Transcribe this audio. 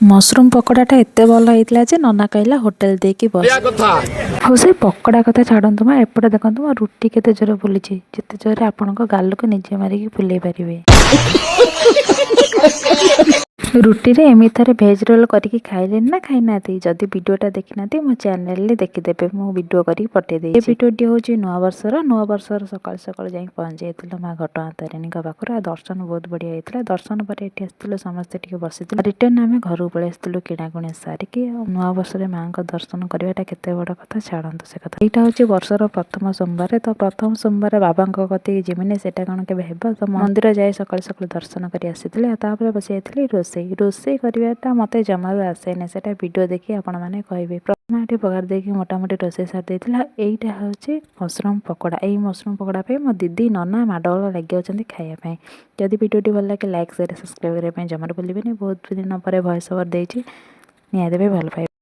Mushroom पकोड़ाटा एते भल होइतिला जे नना कहला होटल देकी बस हो से पकोड़ा कथा छाड़ନ୍ତୁ मा एपटे देखନ୍ତୁ मा रुटी केते जोर फुलिछि जेते जोर आपनको गाल को निजे मारी फुले पारिबे रुटी रे एमि थरे भेज रोल करके खाइले ना खाइ नाती जदी वीडियोटा देखि नाती मो चैनल रे देखि देबे मो वीडियो करी पठे दे। ए वीडियोटी होची नवा वर्षर सकाळ सकाळ जाई पहुंच जाइतिलो मा घटगां तारिणी का पाखर दर्शन बहुत बढ़िया हेतिला। दर्शन पर एठी आस्तिलो समस्त टिके बसितिलो रिटर्न आमे घर पळे आस्तिलो किणाकुणी सारी कि नवा वर्ष रे मां का दर्शन करबाटा केते बड़ कथा छाड़ନ୍ତୁ से कथा। एटा होची वर्षर प्रथम सोमवार तो प्रथम सोमवार बाबा को कति जिमिने सेटा कोन के हेबा तो मंदिर जाय सकाळ सकाळ दर्शन करी आसितिले तापर बसी आइतिले रोषेई करवाटा मते जमा आसे ना सेटा वीडियो देखि आपण माने कहबे। प्रथम एठी पगार देकी मोटा मोटी रोषेई सार देतिला। एइटा होची मशरूम पकोड़ा। एई मशरूम पकोड़ा पे मो दीदी नना माडोल लागि अछंती खाइया पे। जदि वीडियोटी भल लागे लाइक शेयर सब्सक्राइब करे पे जमार भूलिबेनी। बहुत दिन पर वॉइस ओवर देछि निया देबे भल पाए।